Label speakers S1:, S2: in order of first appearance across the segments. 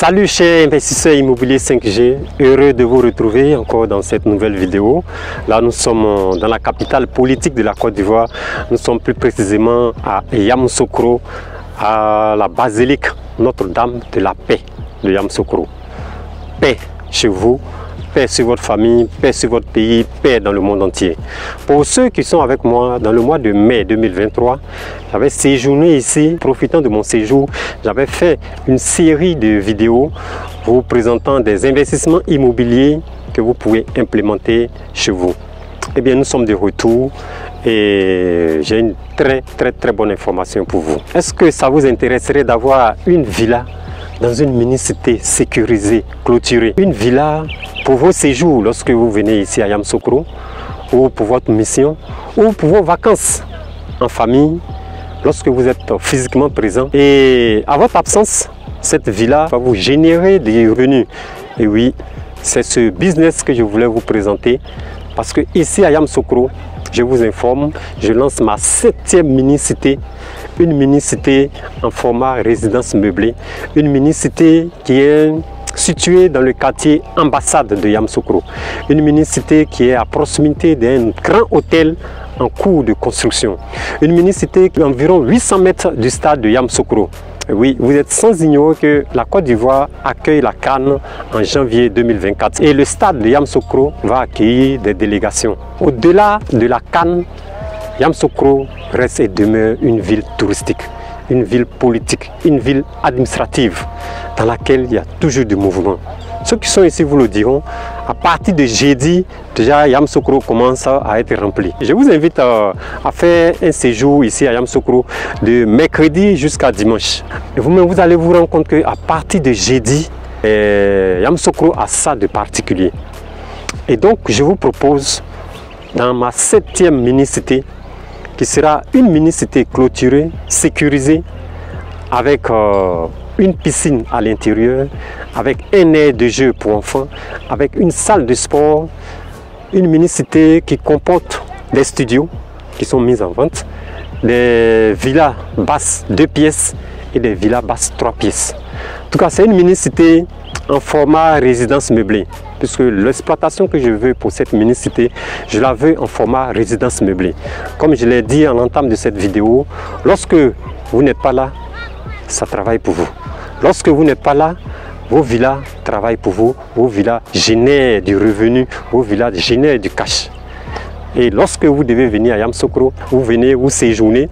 S1: Salut chers investisseurs immobiliers 5G, heureux de vous retrouver encore dans cette nouvelle vidéo. Là nous sommes dans la capitale politique de la Côte d'Ivoire, nous sommes plus précisément à Yamoussoukro, à la basilique Notre-Dame de la Paix de Yamoussoukro. Paix chez vous, paix sur votre famille, paix sur votre pays, paix dans le monde entier. Pour ceux qui sont avec moi, dans le mois de mai 2023, j'avais séjourné ici. Profitant de mon séjour, j'avais fait une série de vidéos vous présentant des investissements immobiliers que vous pouvez implémenter chez vous. Eh bien, nous sommes de retour et j'ai une très bonne information pour vous. Est-ce que ça vous intéresserait d'avoir une villa dans une mini-cité sécurisée, clôturée? Une villa pour vos séjours lorsque vous venez ici à Yamoussoukro, ou pour votre mission, ou pour vos vacances en famille, lorsque vous êtes physiquement présent. Et à votre absence, cette villa va vous générer des revenus. Et oui, c'est ce business que je voulais vous présenter, parce que ici à Yamoussoukro, je vous informe, je lance ma 7e mini-cité. Une mini-cité en format résidence meublée, une mini-cité qui est située dans le quartier ambassade de Yamoussoukro, une mini-cité qui est à proximité d'un grand hôtel en cours de construction, une mini-cité qui est environ 800 mètres du stade de Yamoussoukro. Oui, vous êtes sans ignorer que la Côte d'Ivoire accueille la CAN en janvier 2024 et le stade de Yamoussoukro va accueillir des délégations. Au-delà de la CAN, Yamoussoukro reste et demeure une ville touristique, une ville politique, une ville administrative dans laquelle il y a toujours du mouvement. Ceux qui sont ici vous le diront, à partir de jeudi, déjà Yamoussoukro commence à être rempli. Je vous invite à faire un séjour ici à Yamoussoukro de mercredi jusqu'à dimanche. Et vous-même, vous allez vous rendre compte qu'à partir de jeudi, Yamoussoukro a ça de particulier. Et donc, je vous propose, dans ma 7e mini-cité, qui sera une mini-cité clôturée, sécurisée, avec une piscine à l'intérieur, avec un aire de jeu pour enfants, avec une salle de sport, une mini-cité qui comporte des studios qui sont mis en vente, des villas basses 2 pièces et des villas basses 3 pièces. En tout cas, c'est une mini-cité en format résidence meublée, puisque l'exploitation que je veux pour cette mini-cité, je la veux en format résidence meublée. Comme je l'ai dit en entame de cette vidéo, lorsque vous n'êtes pas là, ça travaille pour vous. Lorsque vous n'êtes pas là, vos villas travaillent pour vous, vos villas génèrent du revenu, vos villas génèrent du cash. Et lorsque vous devez venir à Yamoussoukro, vous venez, vous séjournez,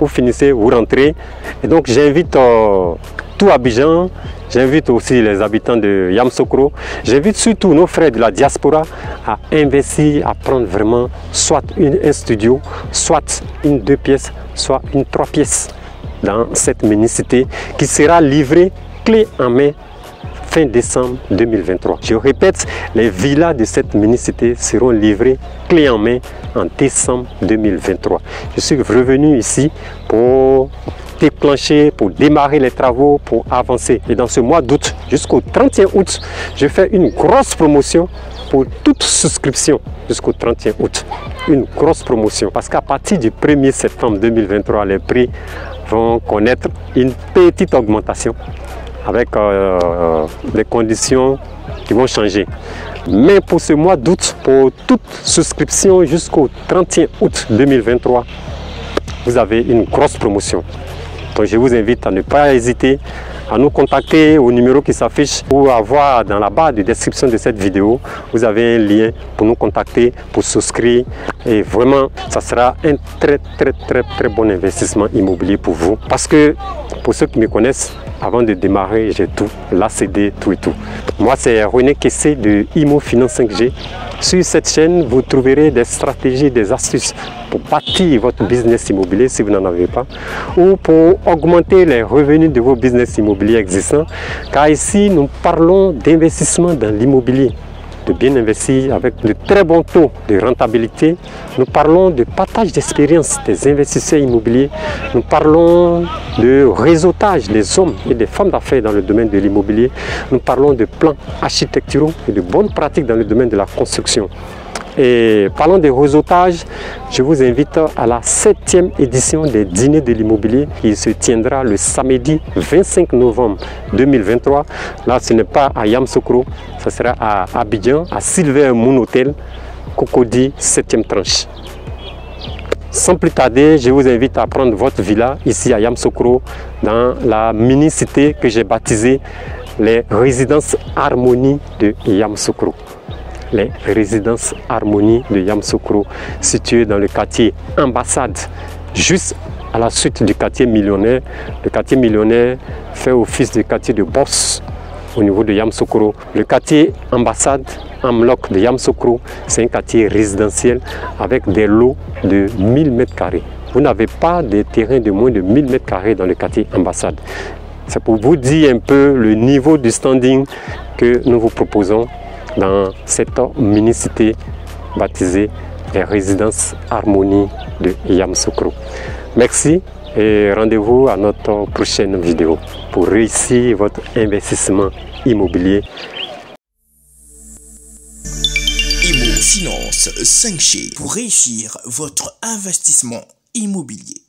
S1: vous finissez, vous rentrez. Et donc j'invite tout Abidjan, j'invite aussi les habitants de Yamoussoukro, j'invite surtout nos frères de la diaspora à investir, à prendre vraiment soit un studio, soit une 2 pièces, soit une 3 pièces dans cette mini-cité qui sera livrée clé en main fin décembre 2023. Je répète, les villas de cette mini-cité seront livrées clé en main en décembre 2023. Je suis revenu ici pour déclencher, pour démarrer les travaux, pour avancer. Et dans ce mois d'août, jusqu'au 31 août, je fais une grosse promotion pour toute souscription jusqu'au 31 août. Une grosse promotion. Parce qu'à partir du 1er septembre 2023, les prix vont connaître une petite augmentation avec des conditions qui vont changer. Mais pour ce mois d'août, pour toute souscription jusqu'au 31 août 2023, vous avez une grosse promotion. Donc je vous invite à ne pas hésiter à nous contacter au numéro qui s'affiche ou à voir dans la barre de description de cette vidéo. Vous avez un lien pour nous contacter, pour souscrire. Et vraiment, ça sera un très bon investissement immobilier pour vous. Parce que, pour ceux qui me connaissent, avant de démarrer, j'ai tout, l'ACD, tout et tout. Moi, c'est René Kessé de Imo Finance 5G. Sur cette chaîne, vous trouverez des stratégies, des astuces pour bâtir votre business immobilier si vous n'en avez pas, ou pour augmenter les revenus de vos business immobiliers existants. Car ici, nous parlons d'investissement dans l'immobilier, de bien investir avec de très bons taux de rentabilité. Nous parlons de partage d'expérience des investisseurs immobiliers. Nous parlons de réseautage des hommes et des femmes d'affaires dans le domaine de l'immobilier. Nous parlons de plans architecturaux et de bonnes pratiques dans le domaine de la construction. Et parlant des réseautages, je vous invite à la 7e édition des dîners de l'immobilier qui se tiendra le samedi 25 novembre 2023. Là, ce n'est pas à Yamoussoukro, ça sera à Abidjan, à Silver Moon Hotel, Cocody, 7e tranche. Sans plus tarder, je vous invite à prendre votre villa ici à Yamoussoukro, dans la mini-cité que j'ai baptisée les résidences Harmonie de Yamoussoukro. Les résidences Harmonie de Yamoussoukro, situées dans le quartier Ambassade, juste à la suite du quartier Millionnaire. Le quartier Millionnaire fait office de quartier de boss au niveau de Yamoussoukro. Le quartier Ambassade, Amlok de Yamoussoukro, c'est un quartier résidentiel avec des lots de 1000 m². Vous n'avez pas de terrain de moins de 1000 m² dans le quartier Ambassade. C'est pour vous dire un peu le niveau du standing que nous vous proposons dans cette mini-cité baptisée les résidences Harmonie de Yamoussoukro. Merci et rendez-vous à notre prochaine vidéo pour réussir votre investissement immobilier.
S2: Imo Finance 5G pour réussir votre investissement immobilier.